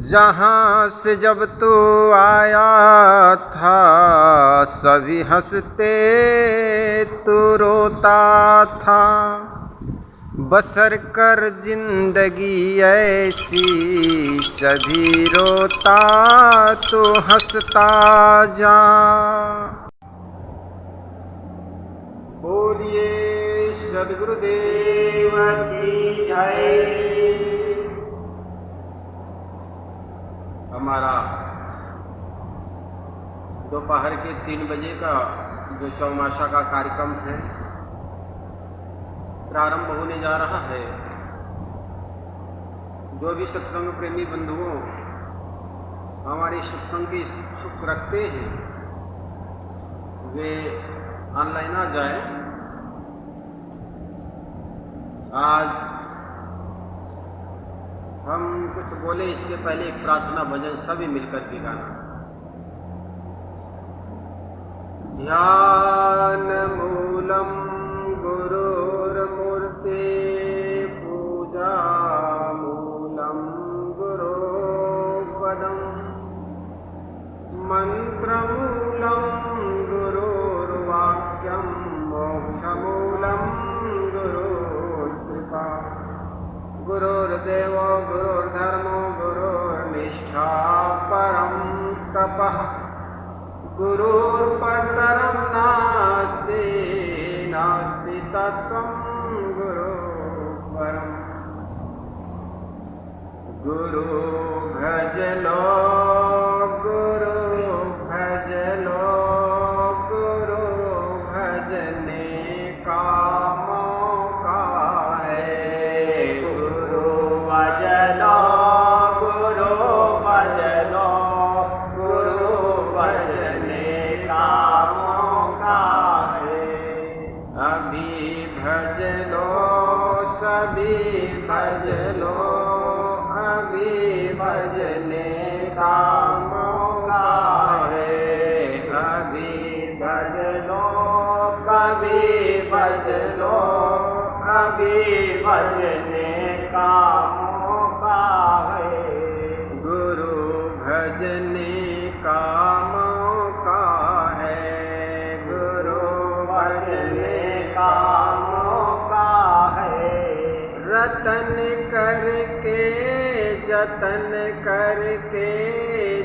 जहाँ से जब तू आया था सभी हंसते तू रोता था। बसर कर जिंदगी ऐसी सभी रोता तो हंसता जा। बोलिए सद्गुरुदेव की जय। हमारा दोपहर के 3 बजे का जो चौमासा का कार्यक्रम है प्रारंभ होने जा रहा है। जो भी सत्संग प्रेमी बंधुओं हमारे सत्संग के इच्छुक रखते हैं वे ऑनलाइन आ जाए। आज हम कुछ बोले इसके पहले एक प्रार्थना भजन सभी मिलकर के गाना। ध्यान मूलम गुरुर्मूर्ते पूजा मूलम गुरुपदम मंत्रमूलम गुरुर्वाक्यम मोक्षमूलम गुरुर्कृपा। गुरुर्देवो गुरुर्धर्मो गुरुर्निष्ठा परं तपः। गुरुर्परं नास्ति नास्ति तत्त्वं गुरुपरम्। गुरु भज लो गुरु भज लो गुरु भजने का मौका है। गुरु भज लो गुरु भज लो गुरु भजने का मौका है। अभी भज लो सभी भज लो अभी भजने का मौका है। अभी भज लो सभी भज लो अभी भजने का मौका है। गुरु भजने का मौका है। गुरु भजने का मौका है। रतन करके जतन करके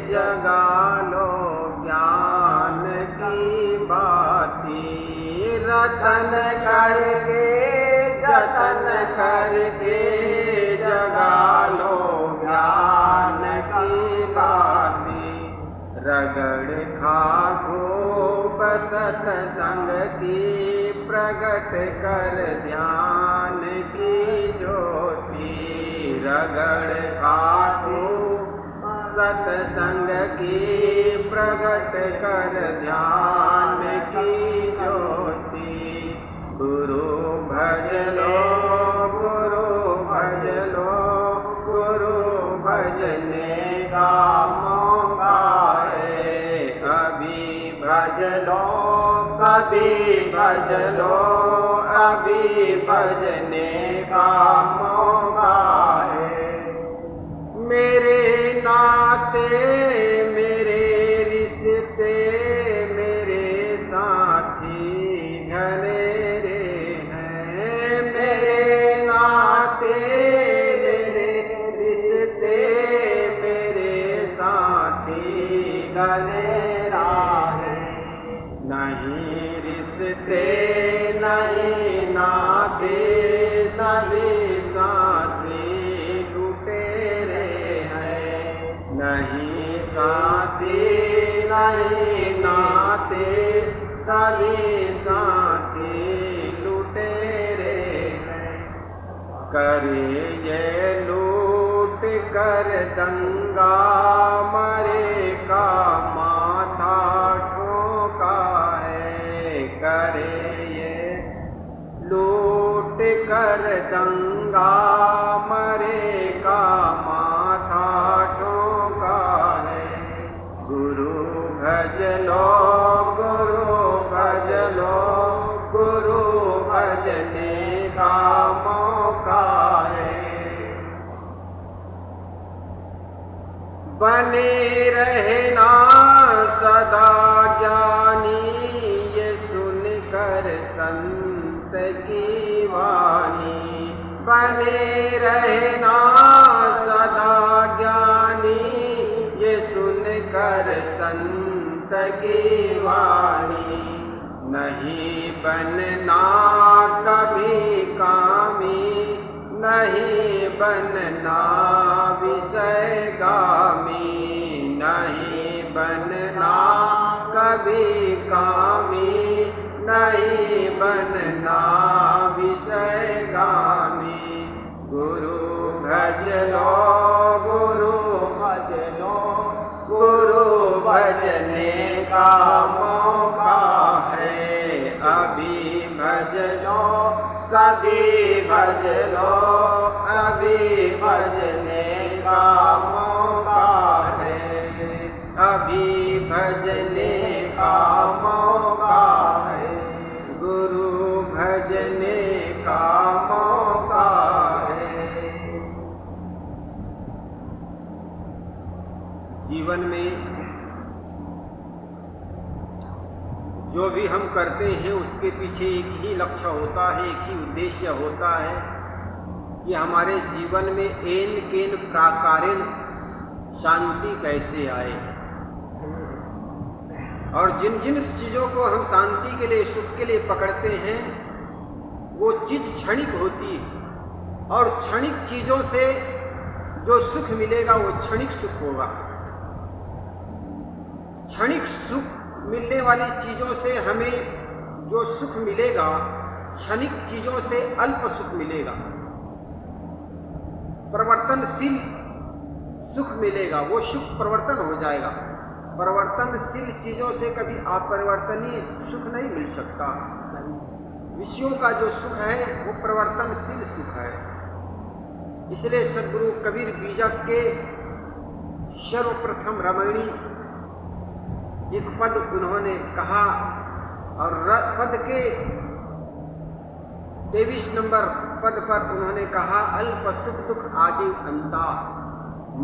जगा लो ज्ञान की बाती। रतन करके जतन करके जगा लो ज्ञान की बाती। रगड़ खाओ बसत संग की प्रगट कर ध्यान की ज्योति। रगड़ खाओ सत्संग की प्रगट कर ध्यान की ज्योति। गुरु भज लो गुरु भज लो गुरु भजने का मौका है। अभी भज लो सभी भज लो अभी भजने का मौका है। मेरे नाते मेरे रिश्ते मेरे साथी घनेरे हैं। मेरे नाते मेरे रिश्ते मेरे साथी घनेरा है। नहीं रिश्ते नहीं नाते सभी साथी लुटेरे हैं। नहीं साथी नहीं नाते सभी साथी लुटेरे हैं। करे ये लूट कर दंगा मरे का माथा ठोका है। करे ये लूट कर दंगा मरे का माथा ठोका है। गुरु भज लो गुरु भज लो गुरु भजने का मौका है। बने रहना सदा ज्ञानी, ये सुनकर संत की वाणी। बने रहना सदा ज्ञानी, ये सुनकर संत की वाणी। नहीं बनना कभी कामी, नहीं बनना विषयगामी। नहीं बनना कभी कामी, नहीं बनना विषयगामी। गुरु भज लो, गुरु भज लो, गुरु भजने का मौका है। अभी भज लो, सभी भज लो, अभी भजने का मौका है। अभी भजने का मौका है, गुरु भजने का मौका है। जीवन में जो भी हम करते हैं उसके पीछे एक ही लक्ष्य होता है, एक ही उद्देश्य होता है कि हमारे जीवन में एन केन प्राकारेण शांति कैसे आए। और जिन जिन चीज़ों को हम शांति के लिए, सुख के लिए पकड़ते हैं, वो चीज़ क्षणिक होती है। और क्षणिक चीज़ों से जो सुख मिलेगा वो क्षणिक सुख होगा। क्षणिक सुख मिलने वाली चीज़ों से हमें जो सुख मिलेगा, क्षणिक चीज़ों से अल्प सुख मिलेगा। परिवर्तनशील सुख मिलेगा, वो सुख परिवर्तन हो जाएगा। परिवर्तनशील चीज़ों से कभी अपरिवर्तनीय सुख नहीं मिल सकता। विषयों का जो सुख है वो परिवर्तनशील सुख है। इसलिए सद्गुरु कबीर बीजक के सर्वप्रथम रमणी एक पद उन्होंने कहा, और पद के 23 नंबर पद पर उन्होंने कहा, अल्प सुख दुख आदि अंता,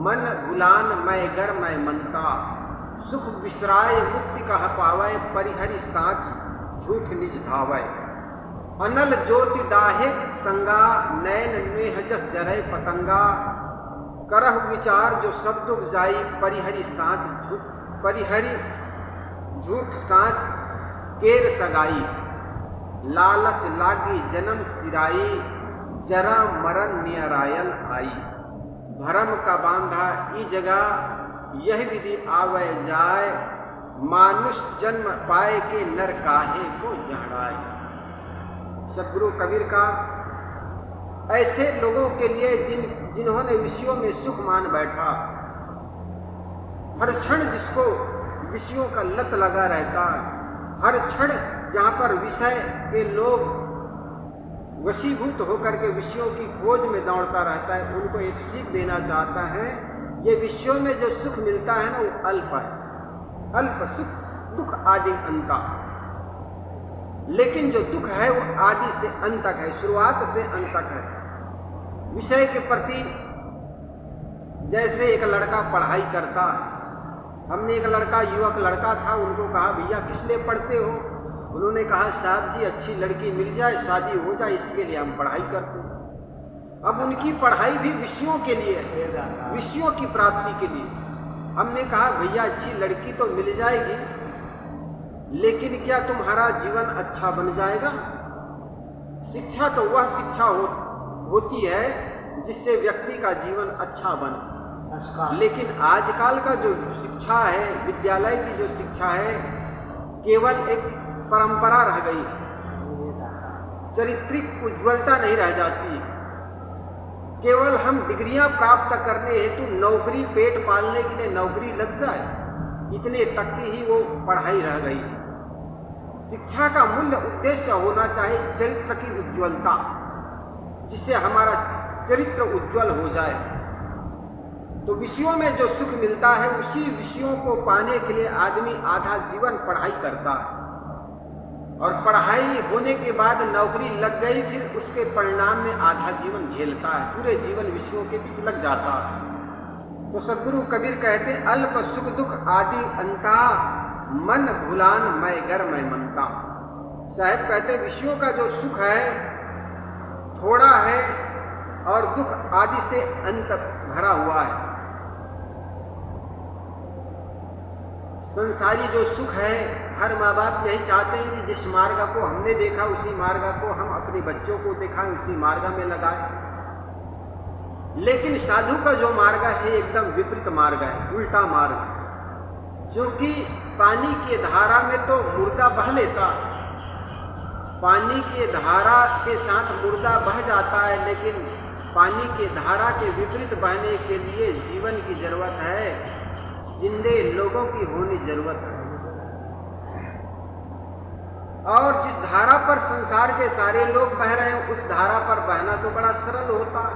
मन भुलान मैं गर मैं मनता। सुख बिसराय मुक्ति कह पावै, परिहरि साच झूठ निज धावै। अनल ज्योति डाहे संगा, नैन नेह जस जरै पतंगा। करह विचार जो सब दुख जाई, परिहरि साच झूठ, परिहरि झूठ साच केर सगाई। लालच लागी जन्म सिराई, जरा मरण नियरायल आई। भरम का बांधा ई जगह, यह विधि आवे जाए। मानुष जन्म पाए के नर काहे को जहड़ाए। सद्गुरु कबीर का ऐसे लोगों के लिए जिन्होंने विषयों में सुख मान बैठा, हर क्षण जिसको विषयों का लत लगा रहता है, हर क्षण जहाँ पर विषय के लोग वशीभूत होकर के विषयों की खोज में दौड़ता रहता है, उनको एक सीख देना चाहता है। ये विषयों में जो सुख मिलता है ना वो अल्प है, अल्प सुख दुख आदि अंता। लेकिन जो दुख है वो आदि से अंत तक है, शुरुआत से अंत तक है। विषय के प्रति जैसे एक लड़का पढ़ाई करता है, हमने एक लड़का, युवक लड़का था, उनको कहा भैया किस लिए पढ़ते हो? उन्होंने कहा साहब जी अच्छी लड़की मिल जाए, शादी हो जाए, इसके लिए हम पढ़ाई करते हैं। अब उनकी पढ़ाई भी विषयों के लिए है, विषयों की प्राप्ति के लिए। हमने कहा भैया अच्छी लड़की तो मिल जाएगी, लेकिन क्या तुम्हारा जीवन अच्छा बन जाएगा? शिक्षा तो वह शिक्षा होती है जिससे व्यक्ति का जीवन अच्छा बने। लेकिन आजकल का जो शिक्षा है, विद्यालय की जो शिक्षा है, केवल एक परंपरा रह गई, चारित्रिक उज्ज्वलता नहीं रह जाती। केवल हम डिग्रियां प्राप्त करने हेतु नौकरी, पेट पालने के लिए नौकरी लग जाए, इतने तक की ही वो पढ़ाई रह गई। शिक्षा का मूल उद्देश्य होना चाहिए चरित्र की उज्ज्वलता, जिससे हमारा चरित्र उज्ज्वल हो जाए। तो विषयों में जो सुख मिलता है, उसी विषयों को पाने के लिए आदमी आधा जीवन पढ़ाई करता है, और पढ़ाई होने के बाद नौकरी लग गई, फिर उसके परिणाम में आधा जीवन झेलता है, पूरे जीवन विषयों के बीच लग जाता है। तो सदगुरु कबीर कहते अल्प सुख दुख आदि अंता, मन भुलान मैं गर मैं मनता। साहेब कहते विषयों का जो सुख है थोड़ा है और दुख आदि से अंत भरा हुआ है। संसारी जो सुख है, हर माँ बाप यही चाहते हैं कि जिस मार्ग को हमने देखा उसी मार्ग को हम अपने बच्चों को दिखाएं, उसी मार्ग में लगाएं। लेकिन साधु का जो मार्ग है एकदम विपरीत मार्ग है, उल्टा मार्ग। जो कि पानी की धारा में तो मुर्दा बह लेता, पानी की धारा के साथ मुर्दा बह जाता है, लेकिन पानी की धारा के विपरीत बहने के लिए जीवन की जरूरत है, जिंदे लोगों की होनी जरूरत है। और जिस धारा पर संसार के सारे लोग बह रहे हैं, उस धारा पर बहना तो बड़ा सरल होता है,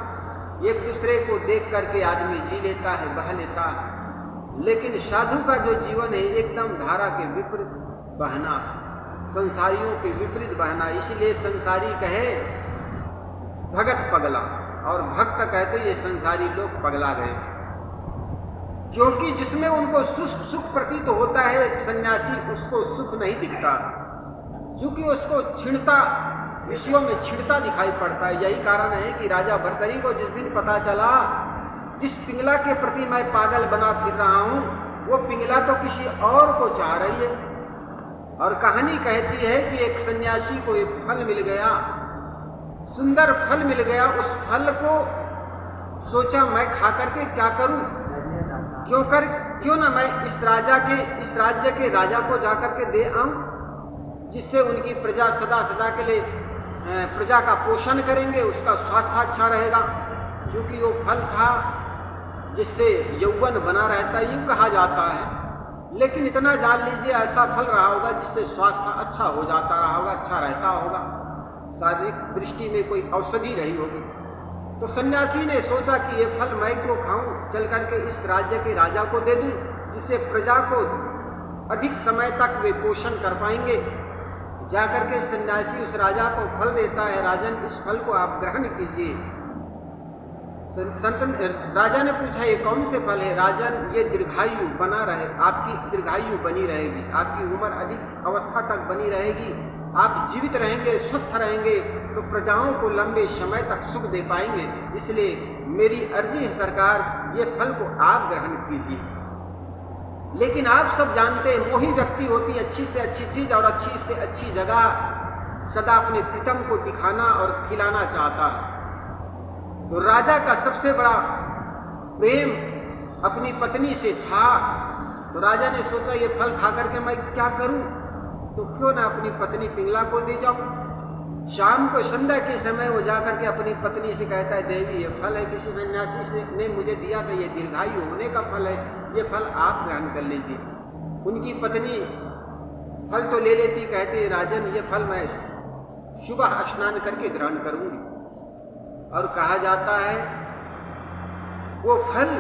एक दूसरे को देख करके आदमी जी लेता है, बह लेता है। लेकिन साधु का जो जीवन है एकदम धारा के विपरीत बहना, संसारियों के विपरीत बहना। इसलिए संसारी कहे भगत पगला, और भक्त कहते ये संसारी लोग पगला गए, क्योंकि जिसमें उनको सुख प्रतीत होता है, सन्यासी उसको सुख नहीं दिखता, क्योंकि उसको छिड़ता, विषयों में छिड़ता दिखाई पड़ता है। यही कारण है कि राजा भर्तरी को जिस दिन पता चला जिस पिंगला के प्रति मैं पागल बना फिर रहा हूँ, वो पिंगला तो किसी और को चाह रही है। और कहानी कहती है कि एक सन्यासी को एक फल मिल गया, सुंदर फल मिल गया। उस फल को सोचा मैं खा करके क्या करूं, क्यों ना मैं इस राज्य के राजा को जाकर के दे आऊं, जिससे उनकी प्रजा सदा सदा के लिए प्रजा का पोषण करेंगे, उसका स्वास्थ्य अच्छा रहेगा। क्योंकि वो फल था जिससे यौवन बना रहता है, यूँ कहा जाता है। लेकिन इतना जान लीजिए ऐसा फल रहा होगा जिससे स्वास्थ्य अच्छा हो जाता रहा होगा, अच्छा रहता होगा, शारीरिक दृष्टि में कोई औषधि रही होगी। तो सन्यासी ने सोचा कि ये फल मैं क्यों खाऊं, चल करके इस राज्य के राजा को दे दूं, जिससे प्रजा को अधिक समय तक वे पोषण कर पाएंगे। जाकर के सन्यासी उस राजा को फल देता है, राजन इस फल को आप ग्रहण कीजिए। राजा ने पूछा ये कौन से फल है? राजन ये दीर्घायु बना रहे, आपकी दीर्घायु बनी रहेगी, आपकी उम्र अधिक अवस्था तक बनी रहेगी, आप जीवित रहेंगे, स्वस्थ रहेंगे, तो प्रजाओं को लंबे समय तक सुख दे पाएंगे। इसलिए मेरी अर्जी है सरकार, ये फल को आप ग्रहण कीजिए। लेकिन आप सब जानते हैं मोही व्यक्ति होती अच्छी से अच्छी चीज और अच्छी से अच्छी जगह सदा अपने प्रीतम को दिखाना और खिलाना चाहता है। तो राजा का सबसे बड़ा प्रेम अपनी पत्नी से था। तो राजा ने सोचा ये फल खा करके मैं क्या करूं, तो क्यों ना अपनी पत्नी पिंगला को दे जाऊं। शाम को संध्या के समय वो जाकर के अपनी पत्नी से कहता है, देवी ये फल है किसी सन्यासी से ने मुझे दिया था, ये दीर्घायु होने का फल है, ये फल आप ग्रहण कर लीजिए। उनकी पत्नी फल तो ले लेती, कहती राजन ये फल मैं सुबह स्नान करके ग्रहण करूंगी। और कहा जाता है वो फल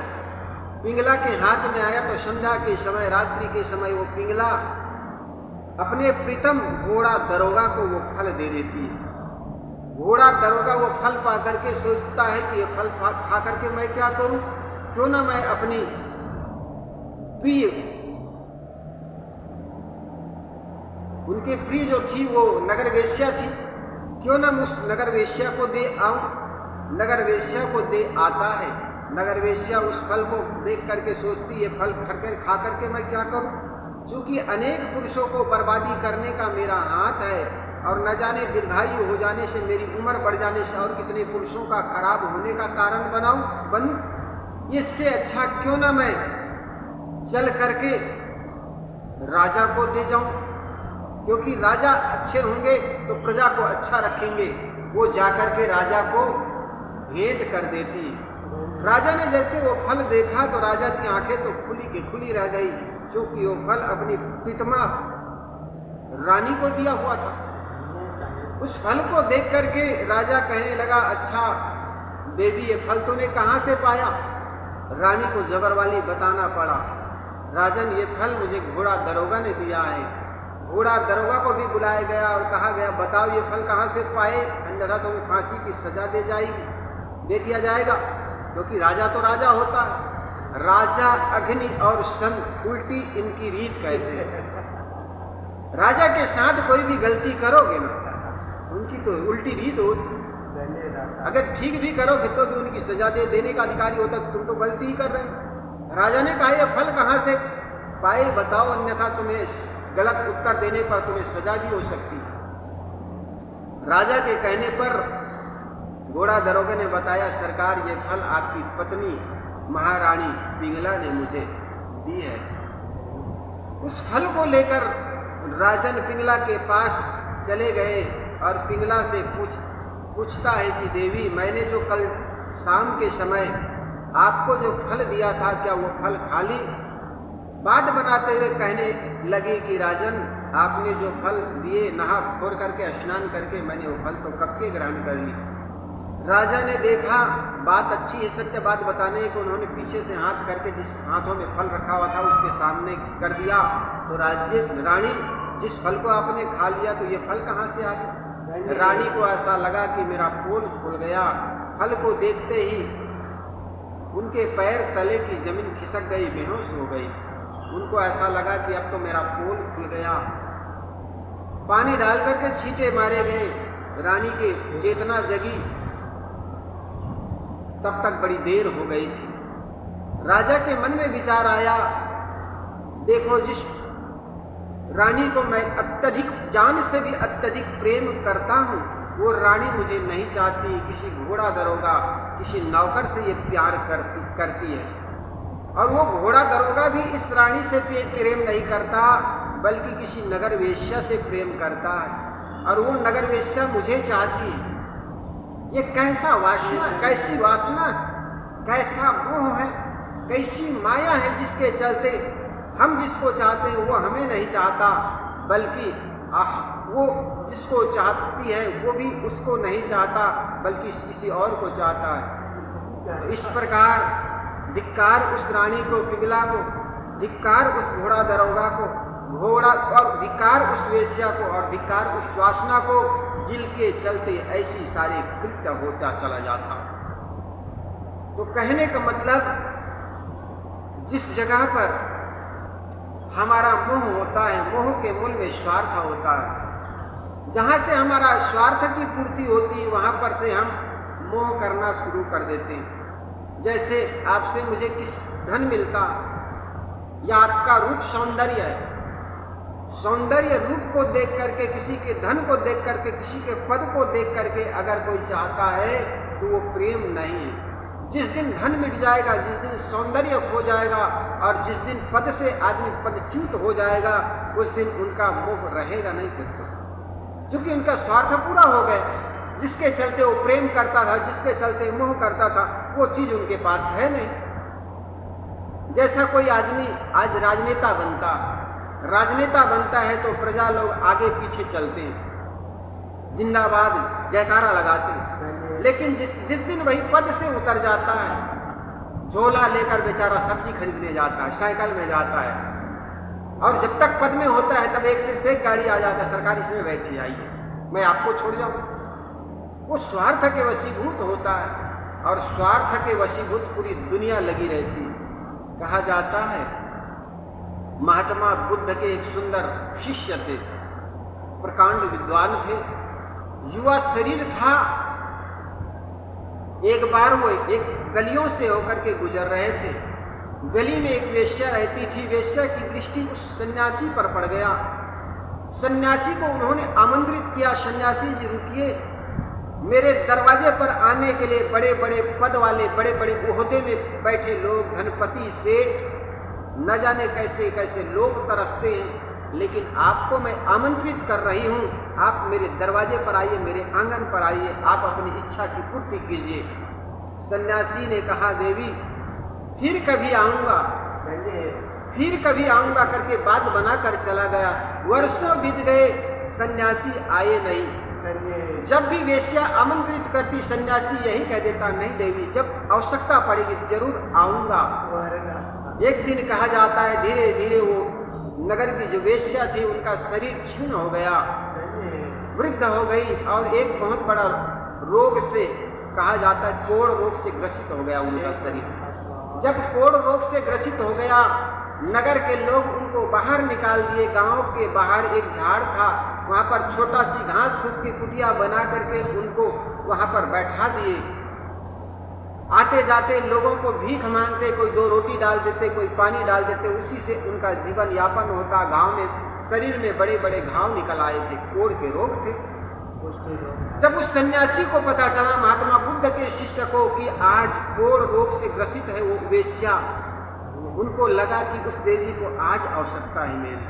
पिंगला के हाथ में आया तो संध्या के समय, रात्रि के समय वो पिंगला अपने प्रीतम घोड़ा दरोगा को वो फल दे देती है। घोड़ा दरोगा वो फल पा करके सोचता है कि ये फल खा करके मैं क्या करूं, क्यों ना मैं अपनी प्रिय, उनके प्रिय जो थी वो नगर वेश्या थी, क्यों ना उस नगर वेश्या को दे आऊं। नगर वेश्या को दे आता है। नगर वेश्या उस फल को देख करके सोचती है फल खा करके मैं क्या करूं, चूंकि अनेक पुरुषों को बर्बादी करने का मेरा हाथ है और न जाने दीर्घायु हो जाने से, मेरी उम्र बढ़ जाने से और कितने पुरुषों का खराब होने का कारण बनूं। इससे अच्छा क्यों ना मैं चल करके राजा को दे जाऊं, क्योंकि राजा अच्छे होंगे तो प्रजा को अच्छा रखेंगे। वो जाकर के राजा को भेंट कर देती। राजा ने जैसे वो फल देखा तो राजा की आंखें तो खुली की खुली रह गई, क्योंकि वो फल अपनी प्रीतमा रानी को दिया हुआ था। उस फल को देख करके राजा कहने लगा, अच्छा देवी ये फल तूने कहाँ से पाया? रानी को जबरवाली बताना पड़ा, राजन ये फल मुझे घोड़ा दरोगा ने दिया है। घोड़ा दरोगा को भी बुलाया गया और कहा गया बताओ ये फल कहाँ से पाए, अन्यथा तुम्हें फांसी की सजा दे दिया जाएगा, क्योंकि राजा तो राजा होता है। राजा अग्नि और सन उल्टी इनकी रीत कहते हैं। राजा के साथ कोई भी गलती करोगे ना, उनकी तो उल्टी रीत होती। अगर ठीक भी करोगे तो भी उनकी सजा देने का अधिकारी होता, तुम तो गलती ही कर रहे हो। राजा ने कहा ये फल कहाँ से पाए बताओ, अन्यथा तुम्हें गलत उत्तर देने पर तुम्हें सजा भी हो सकती। राजा के कहने पर घोड़ा दरोगा ने बताया, सरकार ये फल आपकी पत्नी महारानी पिंगला ने मुझे दी है। उस फल को लेकर राजन पिंगला के पास चले गए और पिंगला से पूछता है कि देवी, मैंने जो कल शाम के समय आपको जो फल दिया था, क्या वो फल खा ली? बात बनाते हुए कहने लगी कि राजन, आपने जो फल दिए नहा खोर करके स्नान करके मैंने वो फल तो कब के ग्रहण कर ली। राजा ने देखा बात अच्छी है, सत्य बात बताने को, उन्होंने पीछे से हाथ करके जिस हाथों में फल रखा हुआ था उसके सामने कर दिया। तो रानी, जिस फल को आपने खा लिया तो ये फल कहाँ से आ गया? रानी को ऐसा लगा कि मेरा पोल खुल गया। फल को देखते ही उनके पैर तले की जमीन खिसक गई, बेहोश हो गई। उनको ऐसा लगा कि अब तो मेरा पोल खुल गया। पानी डाल करके छींटे मारे गए, रानी के चेतना जगी। तब तक बड़ी देर हो गई थी। राजा के मन में विचार आया, देखो जिस रानी को मैं अत्यधिक जान से भी अत्यधिक प्रेम करता हूँ, वो रानी मुझे नहीं चाहती। किसी घोड़ा दरोगा, किसी नौकर से ये प्यार करती है। और वो घोड़ा दरोगा भी इस रानी से प्रेम नहीं करता, बल्कि किसी नगर वेश्या से प्रेम करता है। और वो नगर वेश्या मुझे चाहती है। ये कैसा वासना, कैसी वासना, कैसा मोह है, कैसी माया है, जिसके चलते हम जिसको चाहते हैं वो हमें नहीं चाहता, बल्कि वो जिसको चाहती है वो भी उसको नहीं चाहता, बल्कि किसी और को चाहता है। तो इस प्रकार धिक्कार उस रानी को, पिंगला को, धिक्कार उस घोड़ा दरोगा को, और धिक्कार उस वेश्या को, और धिक्कार उस वासना को, जिनके चलते ऐसी सारे कृत्य होता चला जाता। तो कहने का मतलब, जिस जगह पर हमारा मोह होता है, मोह के मूल में स्वार्थ होता है। जहाँ से हमारा स्वार्थ की पूर्ति होती है, वहाँ पर से हम मोह करना शुरू कर देते हैं। जैसे आपसे मुझे किस धन मिलता, या आपका रूप सौंदर्य है, सौंदर्य रूप को देख करके, किसी के धन को देख करके, किसी के पद को देख करके अगर कोई चाहता है तो वो प्रेम नहीं है। जिस दिन धन मिट जाएगा, जिस दिन सौंदर्य खो जाएगा, और जिस दिन पद से आदमी पदच्युत हो जाएगा, उस दिन उनका मोह रहेगा नहीं फिर तो, क्योंकि उनका स्वार्थ पूरा हो गया। जिसके चलते वो प्रेम करता था, जिसके चलते मोह करता था, वो चीज उनके पास है नहीं। जैसा कोई आदमी आज राजनेता बनता है तो प्रजा लोग आगे पीछे चलते हैं, जिंदाबाद जयकारा लगाते हैं। लेकिन जिस दिन वही पद से उतर जाता है, झोला लेकर बेचारा सब्जी खरीदने जाता है, साइकिल में जाता है, और जब तक पद में होता है तब एक से एक गाड़ी आ जाता है, सरकार इसमें बैठी आइए, मैं आपको छोड़ जाऊं। वो स्वार्थ के वशीभूत होता है, और स्वार्थ के वशीभूत पूरी दुनिया लगी रहती है। कहा जाता है महात्मा बुद्ध के एक सुंदर शिष्य थे, प्रकांड विद्वान थे, युवा शरीर था। एक बार वो एक गलियों से होकर के गुजर रहे थे। गली में एक वेश्या रहती थी। वेश्या की दृष्टि उस सन्यासी पर पड़ गया। सन्यासी को उन्होंने आमंत्रित किया, सन्यासी जी रुकिए, मेरे दरवाजे पर आने के लिए बड़े बड़े पद वाले, बड़े बड़े ओहदे में बैठे लोग, धनपति, सेठ, न जाने कैसे कैसे लोग तरसते हैं, लेकिन आपको मैं आमंत्रित कर रही हूँ, आप मेरे दरवाजे पर आइए, मेरे आंगन पर आइए, आप अपनी इच्छा की पूर्ति कीजिए। सन्यासी ने कहा, देवी फिर कभी आऊँगा, फिर कभी आऊँगा करके बात बनाकर चला गया। वर्षों बीत गए, सन्यासी आए नहीं। जब भी वेश्या आमंत्रित करती, सन्यासी यही कह देता, नहीं देवी, जब आवश्यकता पड़ेगी जरूर आऊँगा। एक दिन कहा जाता है धीरे धीरे वो नगर की जो वेश्या थी उनका शरीर क्षीण हो गया, वृद्ध हो गई, और एक बहुत बड़ा रोग से, कहा जाता है कोढ़ रोग से ग्रसित हो गया उनका शरीर। जब कोढ़ रोग से ग्रसित हो गया, नगर के लोग उनको बाहर निकाल दिए। गांव के बाहर एक झाड़ था, वहां पर छोटा सी घास फूस की कुटिया बना करके उनको वहां पर बैठा दिए। आते जाते लोगों को भीख मांगते, कोई 2 रोटी डाल देते, कोई पानी डाल देते, उसी से उनका जीवन यापन होता। गांव में शरीर में बड़े बड़े घाव निकल आए थे, कोढ़ के रोग थे। जब उस सन्यासी को पता चला, महात्मा बुद्ध के शिष्य को, कि आज कोढ़ रोग से ग्रसित है वो वेश्या, उनको लगा कि उस देवी को आज आवश्यकता है मेरी।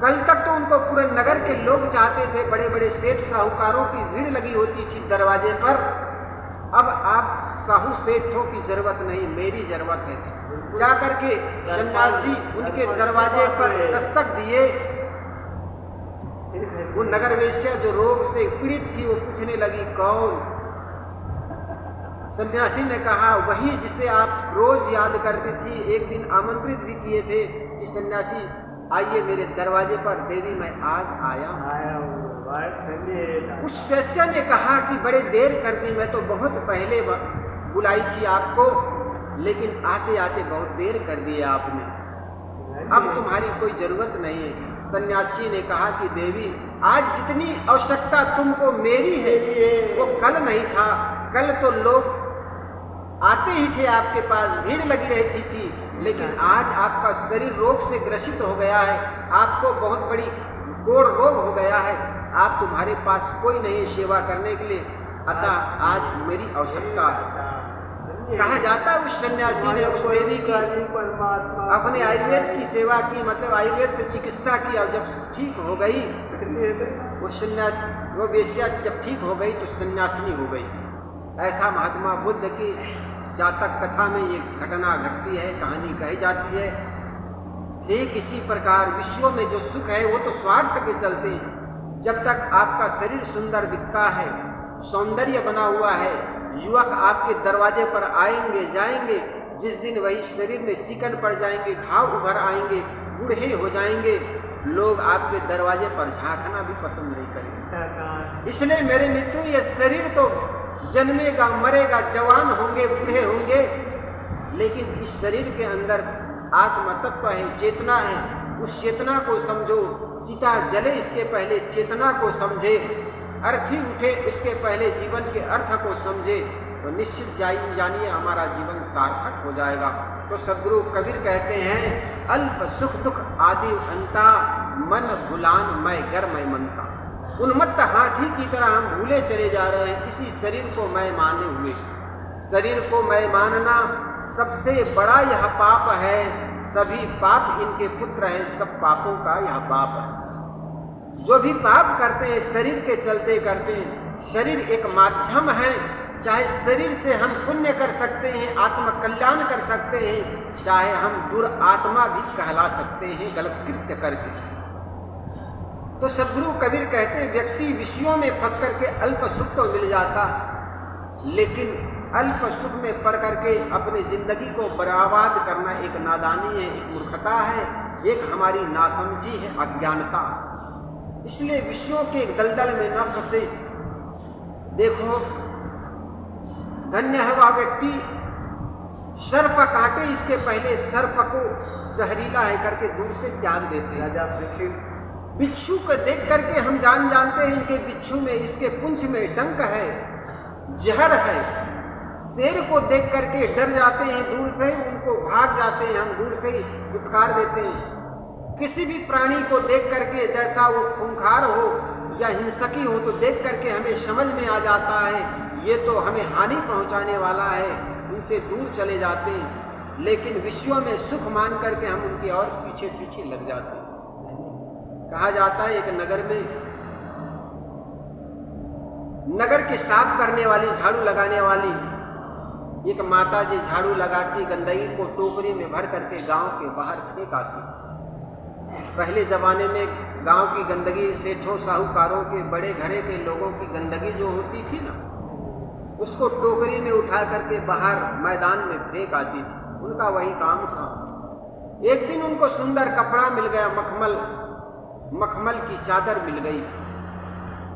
कल तक तो उनको पूरे नगर के लोग चाहते थे, बड़े बड़े सेठ साहूकारों की भीड़ लगी होती थी दरवाजे पर। अब आप साहू सेठों की जरूरत नहीं, मेरी जरूरत है। जाकर के सन्यासी उनके दरवाजे पर दस्तक दिए। वो नगर वेश्या जो रोग से पीड़ित थी, वो पूछने लगी, कौन? सन्यासी ने कहा, वही जिसे आप रोज याद करती थी। एक दिन आमंत्रित भी किए थे कि सन्यासी आइए मेरे दरवाजे पर। देवी मैं आज आया हूँ। उस वेश्या ने कहा कि बड़े देर कर दी, मैं तो बहुत पहले बुलाई थी आपको, लेकिन आते आते बहुत देर कर दिया आपने, अब तुम्हारी कोई जरूरत नहीं है। सन्यासी ने कहा कि देवी, आज जितनी आवश्यकता तुमको मेरी है वो कल नहीं था। कल तो लोग आते ही थे आपके पास, भीड़ लगी रहती थी, लेकिन आज आपका शरीर रोग से ग्रसित हो गया है, आपको बहुत बड़ी कोढ़ रोग हो गया है, आप तुम्हारे पास कोई नहीं सेवा करने के लिए, अतः आज मेरी आवश्यकता है। कहा जाता उस सन्यासी ने उस देवी की अपने आयुर्वेद की सेवा की, मतलब आयुर्वेद से चिकित्सा की, और जब ठीक हो गई वो सन्यासी, वो वेश्या जब ठीक हो गई तो सन्यासिनी हो गई। ऐसा महात्मा बुद्ध की जातक कथा में ये घटना घटती है, कहानी कही जाती है। ठीक इसी प्रकार विश्व में जो सुख है वो तो स्वार्थ के चलते हैं। जब तक आपका शरीर सुंदर दिखता है, सौंदर्य बना हुआ है, युवक आपके दरवाजे पर आएंगे जाएंगे, जिस दिन वही शरीर में सिकन पड़ जाएंगे, घाव उभर आएंगे, बूढ़े हो जाएंगे, लोग आपके दरवाजे पर झांकना भी पसंद नहीं करेंगे। इसलिए मेरे मित्रों, ये शरीर तो जन्मेगा, मरेगा, जवान होंगे, बूढ़े होंगे, लेकिन इस शरीर के अंदर आत्म तत्व है, चेतना है। उस चेतना को समझो। चिता जले इसके पहले चेतना को समझे, अर्थी उठे इसके पहले जीवन के अर्थ को समझे, तो निश्चित जानिए हमारा जीवन सार्थक हो जाएगा। तो सद्गुरु कबीर कहते हैं, अल्प सुख दुख आदि अंता, मन भुलान मैं गर मैं मनता। उन्मत्त हाथी की तरह हम भूले चले जा रहे हैं इसी शरीर को मैं माने हुए। शरीर को मैं मानना सबसे बड़ा यह पाप है। सभी पाप इनके पुत्र हैं, सब पापों का यह पाप है। जो भी पाप करते हैं शरीर के चलते करते हैं। शरीर एक माध्यम है, चाहे शरीर से हम पुण्य कर सकते हैं, आत्म कल्याण कर सकते हैं, चाहे हम दुरात्मा भी कहला सकते हैं गलत कृत्य करके। तो सद्गुरु कबीर कहते हैं, व्यक्ति विषयों में फंस करके अल्प सुख तो मिल जाता, लेकिन अल्प सुख में पड़ करके अपनी जिंदगी को बर्बाद करना एक नादानी है, एक मूर्खता है, एक हमारी नासमझी है, अज्ञानता। इसलिए विषयों के दलदल में न फंसे। देखो, धन्य है वह व्यक्ति, सर्प काटे इसके पहले सर्प को जहरीला है करके दूर से त्याग देते हैं। बिच्छू को देख करके हम जानते हैं इनके बिच्छू में, इसके पुंछ में डंक है, जहर है। शेर को देख करके डर जाते हैं, दूर से उनको भाग जाते हैं, हम दूर से ही दुत्कार देते हैं। किसी भी प्राणी को देख करके, जैसा वो खूंखार हो या हिंसकी हो, तो देख करके हमें समझ में आ जाता है ये तो हमें हानि पहुंचाने वाला है, उनसे दूर चले जाते हैं। लेकिन विश्व में सुख मान करके हम उनके और पीछे पीछे लग जाते हैं। कहा जाता है एक नगर में, नगर के साफ करने वाली, झाड़ू लगाने वाली एक माता जी झाड़ू लगा के गंदगी को टोकरी में भर करके गांव के बाहर फेंक आती। पहले ज़माने में गांव की गंदगी सेठों साहूकारों के, बड़े घरे के लोगों की गंदगी जो होती थी ना, उसको टोकरी में उठा करके बाहर मैदान में फेंक आती थी। उनका वही काम था। एक दिन उनको सुंदर कपड़ा मिल गया, मखमल की चादर मिल गई।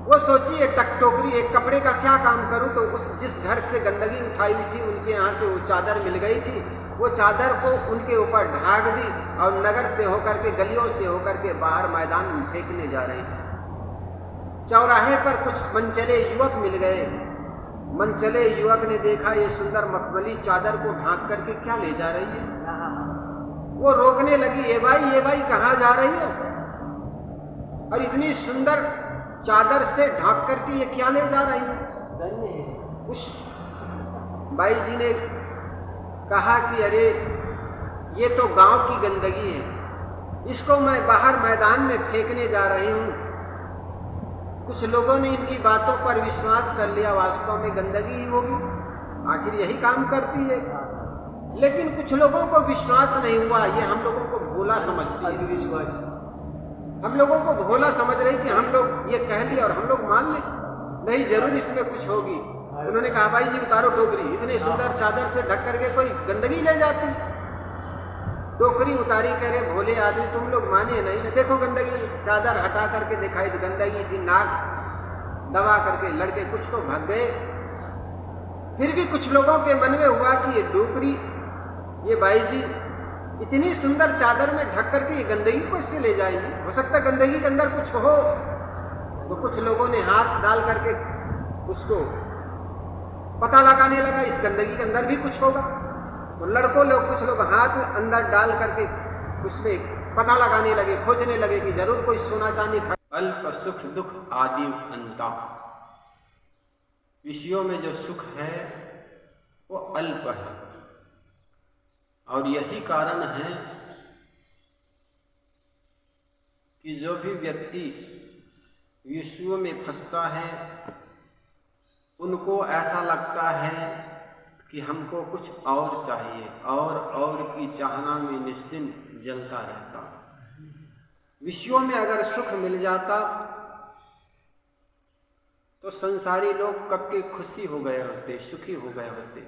वो सोची एक टोकरी, एक कपड़े का क्या काम करूं, तो उस जिस घर से गंदगी उठाई थी उनके यहाँ से वो चादर मिल गई थी। वो चादर को उनके ऊपर ढाक दी और नगर से होकर के, गलियों से होकर के बाहर मैदान में फेंकने जा रहे हैं। चौराहे पर कुछ मनचले युवक मिल गए। मनचले युवक ने देखा ये सुंदर मखमली चादर को ढांक करके क्या ले जा रही है। वो रोकने लगी, ये भाई कहाँ जा रही हो, और इतनी सुंदर चादर से ढांक करके ये क्या ले जा रही है। उस बाई जी ने कहा कि अरे ये तो गांव की गंदगी है, इसको मैं बाहर मैदान में फेंकने जा रही हूँ। कुछ लोगों ने इनकी बातों पर विश्वास कर लिया, वास्तव में गंदगी ही होगी, आखिर यही काम करती है। लेकिन कुछ लोगों को विश्वास नहीं हुआ, ये हम लोगों को भोला समझती है। विश्वास हम लोगों को भोला समझ रही कि हम लोग ये कह लिया और हम लोग मान लें, नहीं जरूर इसमें कुछ होगी। उन्होंने कहा भाई जी उतारो टोकरी, इतने सुंदर चादर से ढक करके कोई गंदगी ले जाती। टोकरी उतारी, कह रहे भोले आदमी तुम लोग माने नहीं, देखो गंदगी। चादर हटा करके दिखाई तो गंदगी थी, नाक दबा करके लड़के कुछ तो भाग गए। फिर भी कुछ लोगों के मन में हुआ कि ये टोकरी, ये बाई जी इतनी सुंदर चादर में ढक करके ये गंदगी को इससे ले जाएंगी, हो सकता है गंदगी के अंदर कुछ हो। तो कुछ लोगों ने हाथ डाल करके उसको पता लगाने लगा, इस गंदगी के अंदर भी कुछ होगा। तो लड़कों लोग, कुछ लोग हाथ अंदर डाल करके उसमें पता लगाने लगे, खोजने लगे कि जरूर कोई सोना चांदी। अल्प सुख दुख आदि अंता, विषयों में जो सुख है वो अल्प है, और यही कारण है कि जो भी व्यक्ति विषयों में फंसता है उनको ऐसा लगता है कि हमको कुछ और चाहिए, और की चाहना में निश्चिंत जलता रहता। विषयों में अगर सुख मिल जाता तो संसारी लोग कब के खुशी हो गए होते, सुखी हो गए होते।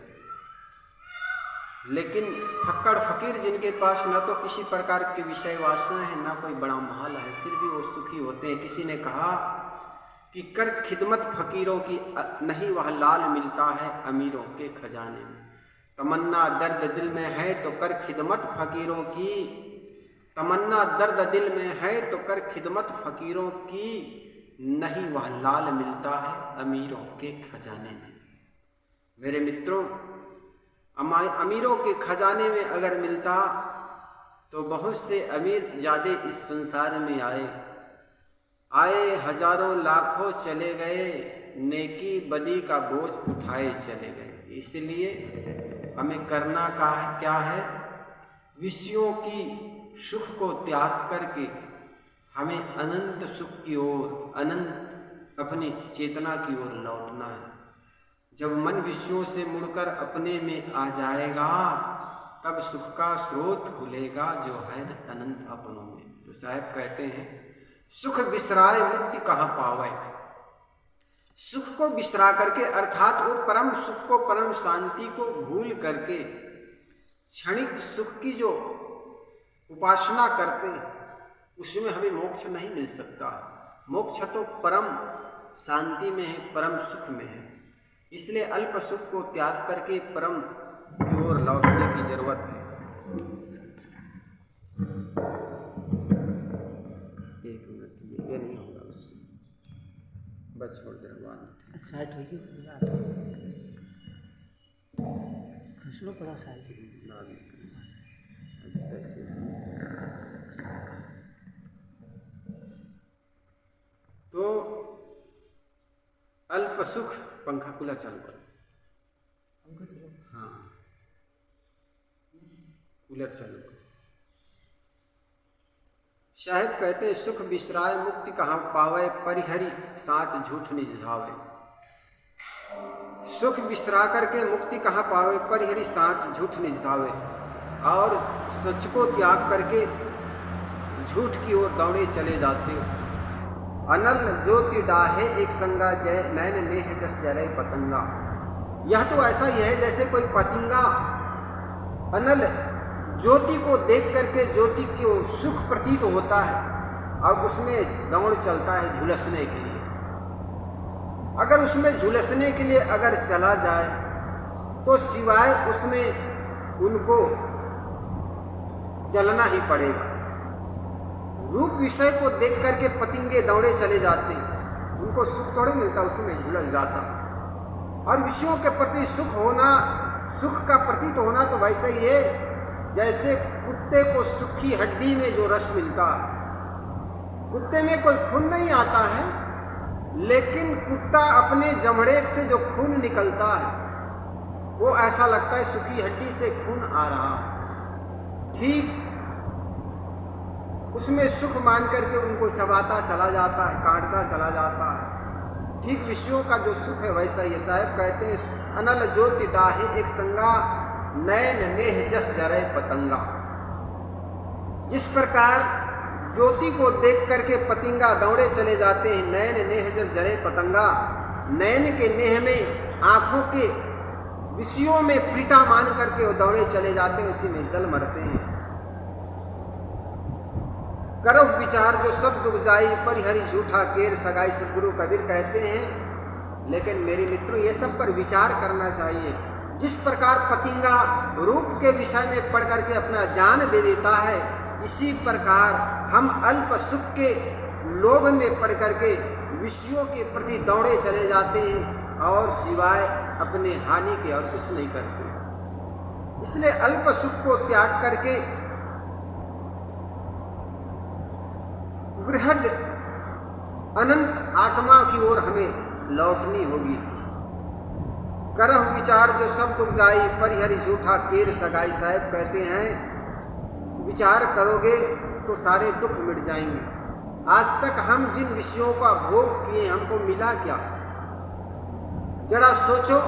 लेकिन फक्कड़ फकीर जिनके पास न तो किसी प्रकार की विषय वासना है, ना कोई बड़ा महल है, फिर भी वो सुखी होते हैं। किसी ने कहा कि कर खिदमत फकीरों की, नहीं वह लाल मिलता है अमीरों के खजाने में। तमन्ना दर्द दिल में है तो कर खिदमत फकीरों की, तमन्ना दर्द दिल में है तो कर खिदमत फकीरों की, नहीं वह लाल मिलता है अमीरों के खजाने में। मेरे मित्रों, अमीरों के खजाने में अगर मिलता तो बहुत से अमीर ज़्यादा इस संसार में आए हजारों लाखों चले गए, नेकी बदी का बोझ उठाए चले गए। इसलिए हमें करना क्या है, विषयों की सुख को त्याग करके हमें अनंत सुख की ओर, अनंत अपनी चेतना की ओर लौटना है। जब मन विषयों से मुड़कर अपने में आ जाएगा तब सुख का स्रोत खुलेगा जो है अनंत अपनों में। तो साहब कहते हैं सुख बिसराए मुक्ति कहाँ पावे। सुख को बिसरा करके, अर्थात वो परम सुख को, परम शांति को भूल करके क्षणिक सुख की जो उपासना करते हैं उसमें हमें मोक्ष नहीं मिल सकता। मोक्ष तो परम शांति में है, परम सुख में है। इसलिए अल्प सुख को त्याग करके परम की ओर लौटने की जरूरत है। एक मिनट, ये नहीं होगा, बस छोड़ दे। साइड हो गई, खसलो पड़ा साइड। तो अल्प सुख, पंखा कूलर चालू करो, हाँ कूलर चालू करो। साहेब कहते हैं सुख बिसराए मुक्ति कहाँ पावे, परिहरी साच झूठ निज धावे। सुख बिसरा करके मुक्ति कहाँ पावे, परिहरी साच झूठ निज धावे। और सच को त्याग करके झूठ की ओर दौड़े चले जाते हो। अनल ज्योति डाहे एक संगा, जय नैन नेह जस जरे पतंगा। यह तो ऐसा ही है जैसे कोई पतंगा अनल ज्योति को देख करके ज्योति को सुख प्रतीत होता है और उसमें दौड़ चलता है झुलसने के लिए। अगर उसमें झुलसने के लिए अगर चला जाए तो सिवाय उसमें उनको चलना ही पड़ेगा। रूप विषय को देख करके पतंगे दौड़े चले जाते हैं, उनको सुख थोड़े मिलता, उसी में झुलस जाता। और विषयों के प्रति सुख होना, सुख का प्रतीत होना तो वैसे ही है जैसे कुत्ते को सूखी हड्डी में जो रस मिलता है। कुत्ते में कोई खून नहीं आता है, लेकिन कुत्ता अपने जमड़े से जो खून निकलता है वो ऐसा लगता है सूखी हड्डी से खून आ रहा है। ठीक उसमें सुख मान करके उनको चबाता चला जाता है, काटता चला जाता है। ठीक विषयों का जो सुख है वैसा ही। साहब कहते हैं अनल ज्योति डाहे एक संगा, नैन नेह जस जरे पतंगा। जिस प्रकार ज्योति को देख करके पतंगा दौड़े चले जाते हैं, नैन नेह जस जरे पतंगा, नैन के नेह में आंखों के विषयों में प्रीता मान करके वो दौड़े चले जाते हैं, उसी में जल मरते हैं। करो विचार जो सब दुख जाई, परिहरि झूठा केर सगाई, सदगुरु कबीर कहते हैं। लेकिन मेरे मित्रों, ये सब पर विचार करना चाहिए। जिस प्रकार पतंगा रूप के विषय में पढ़ करके अपना जान दे देता है, इसी प्रकार हम अल्प सुख के लोभ में पड़ करके विषयों के प्रति दौड़े चले जाते हैं और सिवाय अपने हानि के और कुछ नहीं करते। इसलिए अल्प सुख को त्याग करके बृहद अनंत आत्मा की ओर हमें लौटनी होगी। करह विचार जो सब दुख जाई, परिहरि झूठा केर सगाई। साहब कहते हैं विचार करोगे तो सारे दुख मिट जाएंगे। आज तक हम जिन विषयों का भोग किए हमको मिला क्या? जरा सोचो,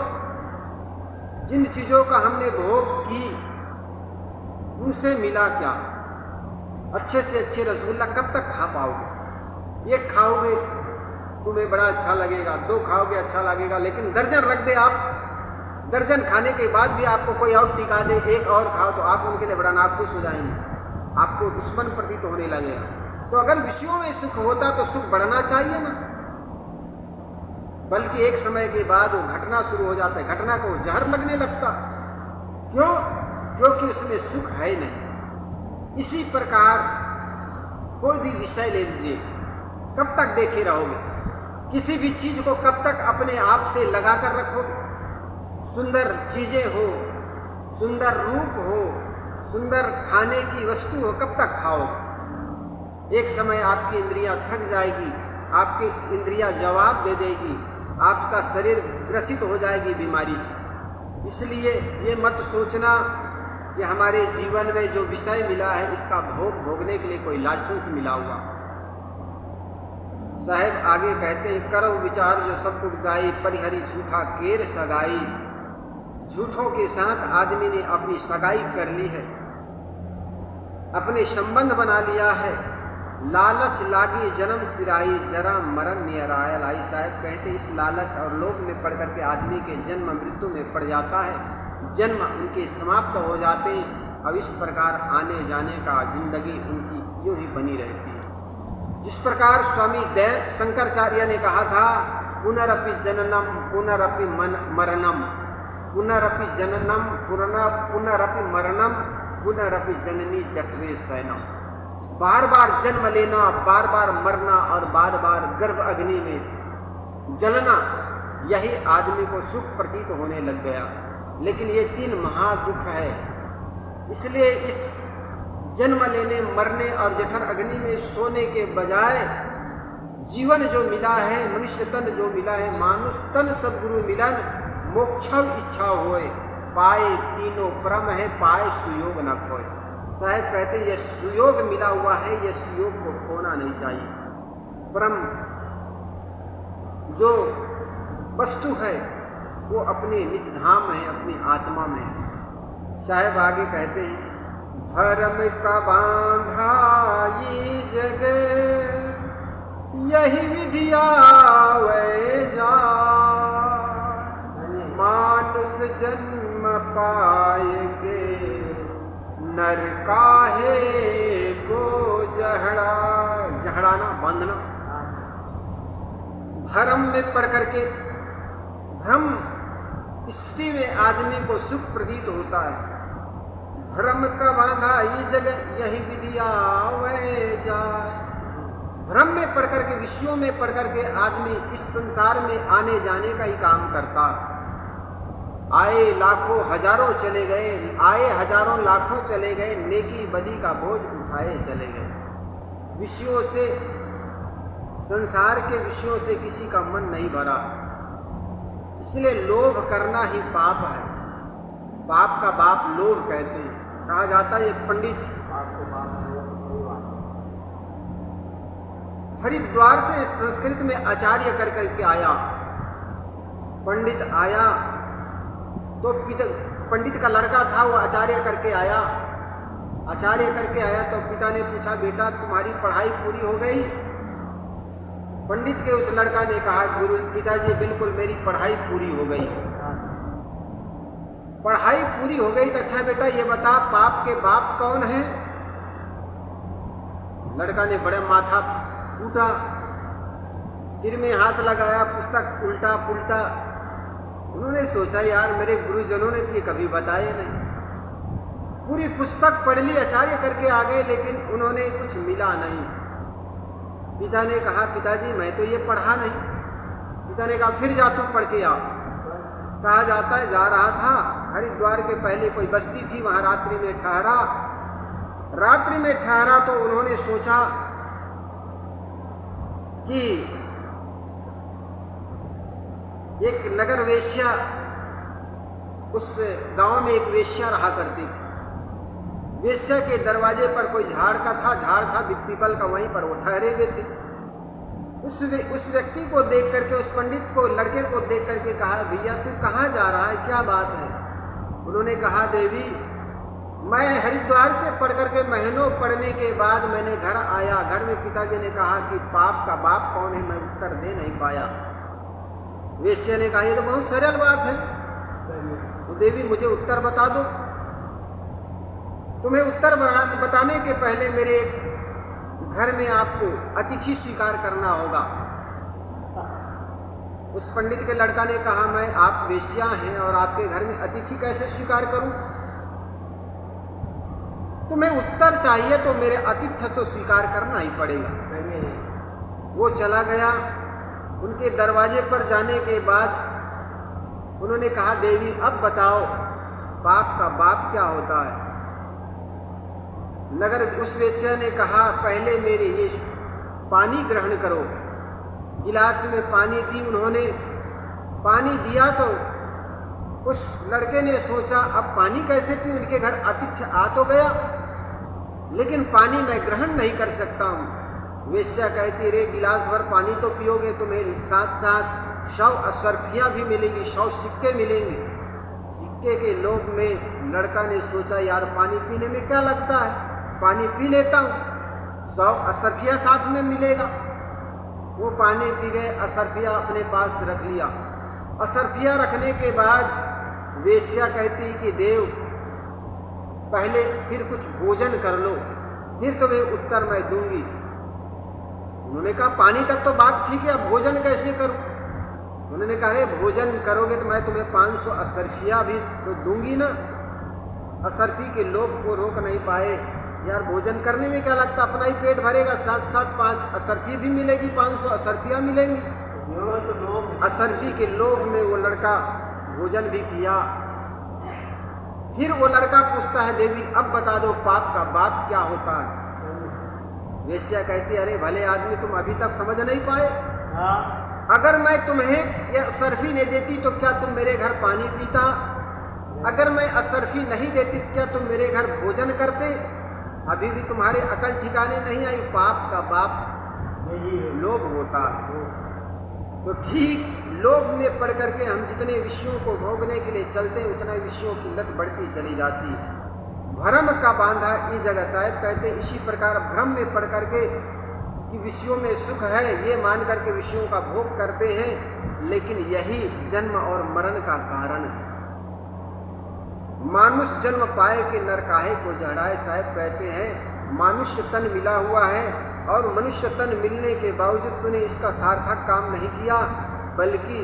जिन चीजों का हमने भोग की उनसे मिला क्या? अच्छे से अच्छे रसगुल्ला कब तक खा पाओगे? एक खाओगे तुम्हें बड़ा अच्छा लगेगा, दो खाओगे अच्छा लगेगा, लेकिन दर्जन रख दे आप, दर्जन खाने के बाद भी आपको कोई और टिका दे, एक और खाओ तो आप उनके लिए बड़ा नाखुश हो जाएंगे, आपको दुश्मन प्रतीत होने लगेगा। तो अगर विषयों में सुख होता तो सुख बढ़ना चाहिए ना, बल्कि एक समय के बाद वो घटना शुरू हो जाता है, घटना को जहर लगने लगता। क्यों? क्योंकि उसमें सुख है नहीं। इसी प्रकार कोई भी विषय ले लीजिए, कब तक देखे रहोगे? किसी भी चीज को कब तक अपने आप से लगा कर रखोगे? सुंदर चीजें हो, सुंदर रूप हो, सुंदर खाने की वस्तु हो, कब तक खाओगे? एक समय आपकी इंद्रियां थक जाएगी, आपकी इंद्रियां जवाब दे देगी, आपका शरीर ग्रसित हो जाएगी बीमारी से। इसलिए ये मत सोचना कि हमारे जीवन में जो विषय मिला है इसका भोग भोगने के लिए कोई लाइसेंस मिला हुआ। साहब आगे कहते हैं करो विचार जो सब दुख जाई, परिहरि झूठा केर सगाई। झूठों के साथ आदमी ने अपनी सगाई कर ली है, अपने संबंध बना लिया है। लालच लागी जन्म सिराई, जरा मरण नियराय लाई। साहब कहते इस लालच और लोभ में पड़ करके आदमी के जन्म मृत्यु में पड़ जाता है, जन्म उनके समाप्त हो जाते हैं। अब इस प्रकार आने जाने का जिंदगी उनकी यूं ही बनी रहती है। जिस प्रकार स्वामी दयानंद शंकराचार्य ने कहा था पुनरपि जननम पुनरपि मरणम, पुनरपि जननम पुनरपि मरणम, पुनरपि जननी जठरे शयनम। बार बार जन्म लेना, बार बार मरना और बार बार गर्भ अग्नि में जलना, यही आदमी को सुख प्रतीत होने लग गया। लेकिन ये तीन महादुख है। इसलिए इस जन्म लेने, मरने और जठर अग्नि में सोने के बजाय जीवन जो मिला है, मनुष्य तन जो मिला है, मानुष तन सद्गुरु मिलन मोक्षव इच्छा होए, पाए तीनों परम है, पाए सुयोग न खोए। साहब कहते हैं ये सुयोग मिला हुआ है, ये सुयोग को खोना नहीं चाहिए। परम जो वस्तु है वो अपने निज धाम है, अपनी आत्मा में है। साहब आगे कहते हैं भरम का बांधा ये जग, यही विधि आवे जा, मानुष जन्म पाएंगे नर काहे को जहड़ाना बांधना। भरम में पड़ करके, भ्रम स्थिति में आदमी को सुख प्रतीत होता है, भ्रम का बांधा ये जगह यही विधिया वह जाए। भ्रम में पढ़ करके, विषयों में पढ़ करके आदमी इस संसार में आने जाने का ही काम करता। आए लाखों हजारों चले गए, आए हजारों लाखों चले गए, नेकी बदी का बोझ उठाए चले गए। विषयों से, संसार के विषयों से किसी का मन नहीं भरा, इसलिए लोभ करना ही पाप है। पाप का बाप लोभ कहते हैं। कहा जाता है ये पंडित हरिद्वार से संस्कृत में आचार्य कर करके आया। पंडित आया तो पंडित का लड़का था, वो आचार्य करके आया। आचार्य करके आया तो पिता ने पूछा, बेटा तुम्हारी पढ़ाई पूरी हो गई? पंडित के उस लड़का ने कहा, गुरु पिताजी बिल्कुल मेरी पढ़ाई पूरी हो गई। पढ़ाई पूरी हो गई तो अच्छा बेटा ये बता, पाप के बाप कौन है? लड़का ने बड़े माथा कूटा, सिर में हाथ लगाया, पुस्तक उल्टा पुल्टा। उन्होंने सोचा यार मेरे गुरुजनों ने तो ये कभी बताए नहीं। पूरी पुस्तक पढ़ ली, आचार्य करके आ गए, लेकिन उन्होंने कुछ मिला नहीं। पिता ने कहा, पिताजी मैं तो ये पढ़ा नहीं। पिता ने कहा फिर जा तू पढ़ के आ। कहा जाता है जा रहा था, हरिद्वार के पहले कोई बस्ती थी, वहां रात्रि में ठहरा। रात्रि में ठहरा तो उन्होंने सोचा कि एक नगर वेश्या, उस गांव में एक वेश्या रहा करती थी। वेश्या के दरवाजे पर कोई झाड़ का था, झाड़ था पीपल का, वहीं पर वो ठहरे हुए थे। उस व्यक्ति को देख करके, उस पंडित को, लड़के को देख करके कहा, भैया तू कहाँ जा रहा है, क्या बात है? उन्होंने कहा, देवी मैं हरिद्वार से पढ़ करके महीनों पढ़ने के बाद मैंने घर आया। घर में पिताजी ने कहा कि पाप का बाप कौन है, मैं उत्तर दे नहीं पाया। वेश्या ने कहा ये तो बहुत सरल बात है, तो देवी मुझे उत्तर बता दो। तुम्हें उत्तर बताने के पहले मेरे घर में आपको अतिथि स्वीकार करना होगा। उस पंडित के लड़का ने कहा, मैं आप वेश्या हैं और आपके घर में अतिथि कैसे स्वीकार करूं? तुम्हें उत्तर चाहिए तो मेरे आतिथ्य तो स्वीकार करना ही पड़ेगा। वो चला गया। उनके दरवाजे पर जाने के बाद उन्होंने कहा, देवी अब बताओ पाप का बाप क्या होता है? नगर उस वेश्या ने कहा, पहले मेरे ये पानी ग्रहण करो। गिलास में पानी दी उन्होंने। पानी दिया तो उस लड़के ने सोचा अब पानी कैसे पीऊं, उनके घर आतिथ्य आ तो गया लेकिन पानी मैं ग्रहण नहीं कर सकता हूँ। वेश्या कहती, रे गिलास भर पानी तो पियोगे, तुम्हें साथ साथ 100 अशर्फियाँ भी मिलेंगी, 100 सिक्के मिलेंगे। सिक्के के लोभ में लड़का ने सोचा यार पानी पीने में क्या लगता है, पानी पी लेता हूँ, 100 अशर्फिया साथ में मिलेगा। वो पानी पी गए, अशर्फिया अपने पास रख लिया। अशर्फिया रखने के बाद वेश्या कहती कि देव पहले फिर कुछ भोजन कर लो, फिर तुम्हें उत्तर मैं दूंगी। उन्होंने कहा पानी तक तो बात ठीक है, अब भोजन कैसे करूं? उन्होंने कहा अरे भोजन करोगे तो मैं तुम्हें 500 अशर्फिया भी तो दूंगी ना। अशर्फी के लोभ को रोक नहीं पाए। यार भोजन करने में क्या लगता, अपना ही पेट भरेगा, साथ साथ 5 अशर्फी भी मिलेगी, 500 अशर्फिया मिलेंगी। अशर्फी के लोभ में वो लड़का भोजन भी किया। फिर वो लड़का पूछता है, देवी अब बता दो पाप का बाप क्या होता है? वेश्या कहती है, अरे भले आदमी तुम अभी तक समझ नहीं पाए। अगर मैं तुम्हें यह अशर्फी नहीं देती तो क्या तुम मेरे घर पानी पीता? अगर मैं अशर्फी नहीं देती तो क्या तुम मेरे घर भोजन करते? अभी भी तुम्हारे अकल ठिकाने नहीं आई। पाप का बाप लोभ होता है। तो ठीक लोभ में पड़ करके हम जितने विषयों को भोगने के लिए चलते हैं उतना विषयों की लत बढ़ती चली जाती है। भ्रम का बांधा इस जगह साहब कहते हैं, इसी प्रकार भ्रम में पड़ करके कि विषयों में सुख है ये मान करके विषयों का भोग करते हैं, लेकिन यही जन्म और मरण का कारण है। मानुष जन्म पाए के नर काहे को जड़ाए, साहब कहते हैं मनुष्य तन मिला हुआ है और मनुष्य तन मिलने के बावजूद तूने इसका सार्थक काम नहीं किया, बल्कि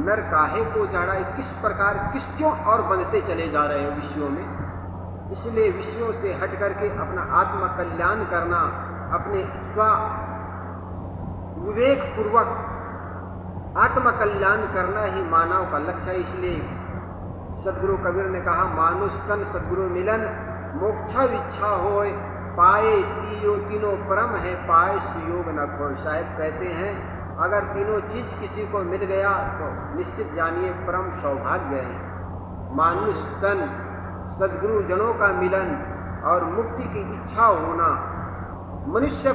नर काहे को जड़ाए, किस प्रकार किस क्यों और बंधते चले जा रहे हो विषयों में। इसलिए विषयों से हट करके अपना आत्म कल्याण करना, अपने स्व विवेक पूर्वक आत्म कल्याण करना ही मानव का लक्ष्य है। इसलिए सदगुरु कबीर ने कहा, मानुष तन सदगुरु मिलन मोक्षा विच्छा होय, पाए तीनों परम है, पाए सुयोग न खोय। शायद कहते हैं अगर तीनों चीज किसी को मिल गया तो निश्चित जानिए परम सौभाग्य है। मानुष तन, सदगुरु जनों का मिलन और मुक्ति की इच्छा होना। मनुष्य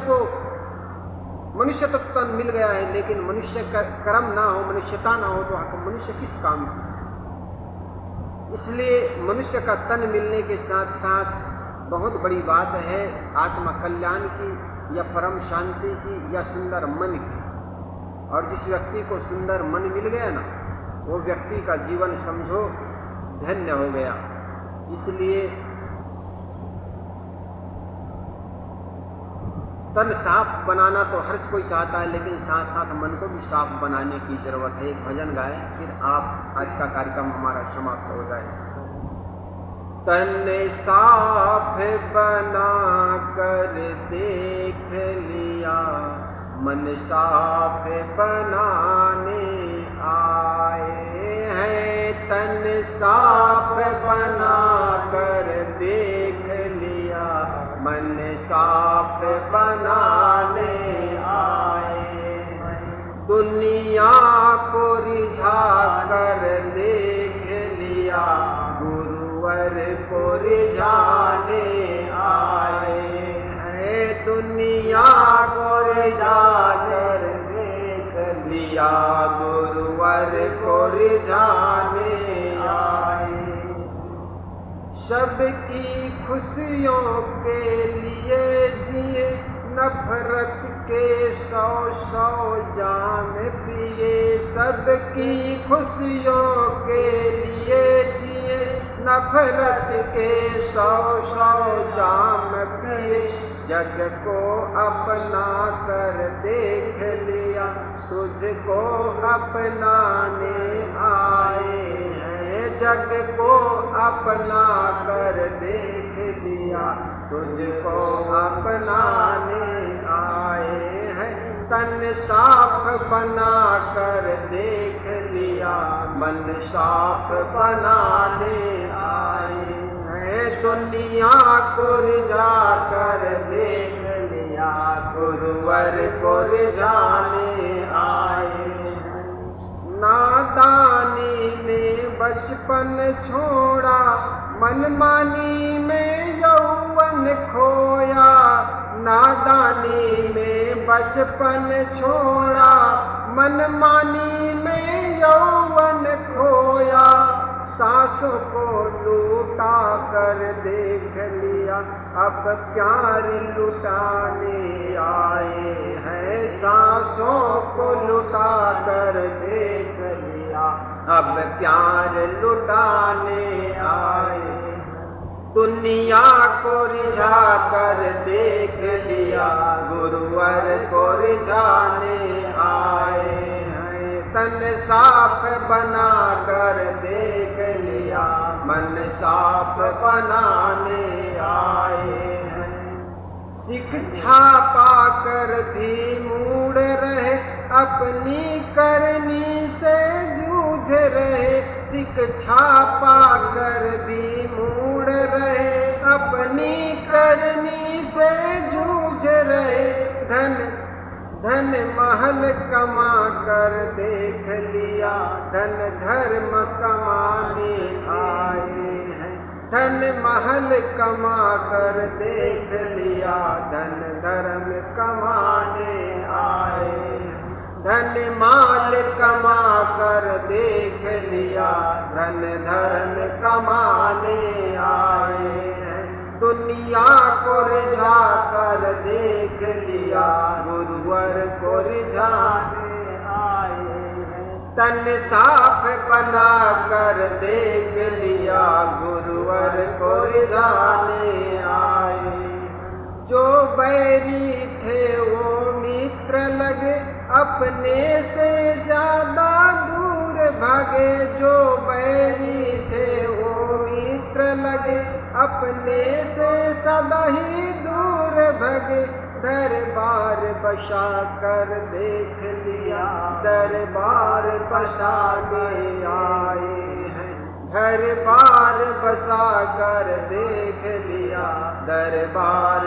तो तन मिल गया है, लेकिन मनुष्य का कर्म ना हो, मनुष्यता ना हो तो मनुष्य किस काम की। इसलिए मनुष्य का तन मिलने के साथ साथ बहुत बड़ी बात है आत्म कल्याण की, या परम शांति की, या सुंदर मन की। और जिस व्यक्ति को सुंदर मन मिल गया ना, वो व्यक्ति का जीवन समझो धन्य हो गया। इसलिए तन साफ बनाना तो हर कोई चाहता है, लेकिन साथ साथ मन को भी साफ बनाने की जरूरत है। एक भजन गाएं, फिर आप आज का कार्यक्रम हमारा समाप्त हो जाए। तन साफ बना कर देख लिया, मन साफ बनाने आए हैं। तन साफ बना कर देख लिया, मन साफ बनाने आए। दुनिया को रिझा कर देख लिया, गुरुवर को रिझाने आए हैं। दुनिया को रिझा कर देख लिया, गुरुवर को रिझाने आए। सबकी खुशियों के लिए जिए, नफरत के 100 जाम पिए। सबकी खुशियों के लिए जिए, नफरत के 100 जाम पिए। जग को अपना कर देख लिया, तुझको अपनाने आए हैं। जग को अपना कर देख लिया, तुझको अपनाने आए हैं। तन साफ बना कर देख लिया, मन साफ बनाने आए हैं। दुनिया को रिझा कर देख लिया, गुरुवर को रिझाने आए हैं। नादानी में बचपन छोड़ा, मनमानी में यौवन खोया। नादानी में बचपन छोड़ा, मनमानी में यौवन खोया। सांसों को लूटा कर देख लिया, अब प्यार लुटाने आए हैं। सांसों को लुटा कर देख लिया, अब प्यार लुटाने आए। दुनिया को रिझा कर देख लिया, गुरुवर को रिझाने आए हैं। तन साफ बना कर देख लिया, मन साफ बनाने आए हैं। शिक्षा पाकर भी मूढ़ रहे, अपनी करनी से जूझ रहे। शिक्षा पाकर भी मूढ़ रहे, अपनी करनी से जूझ रहे। धन महल कमा कर देख लिया, धन धर्म कमाने आए हैं। धन महल कमा कर देख लिया, धन धर्म कमाने आए हैं। धन माल कमा कर देख लिया, धन धर्म कमाने आए हैं। दुनिया को रिझा कर देख लिया, गुरुवर को रिझाने आए हैं। तन साफ बना कर देख लिया, गुरुवर को रिझाने आए। जो बैरी थे वो मित्र लगे, अपने से ज्यादा दूर भागे। जो बैरी थे वो मित्र लगे, अपने अपने से सदा ही दूर भगे, दरबार बसा कर देख लिया, दरबार बसाने आए हैं, दरबार बसा कर देख लिया, दरबार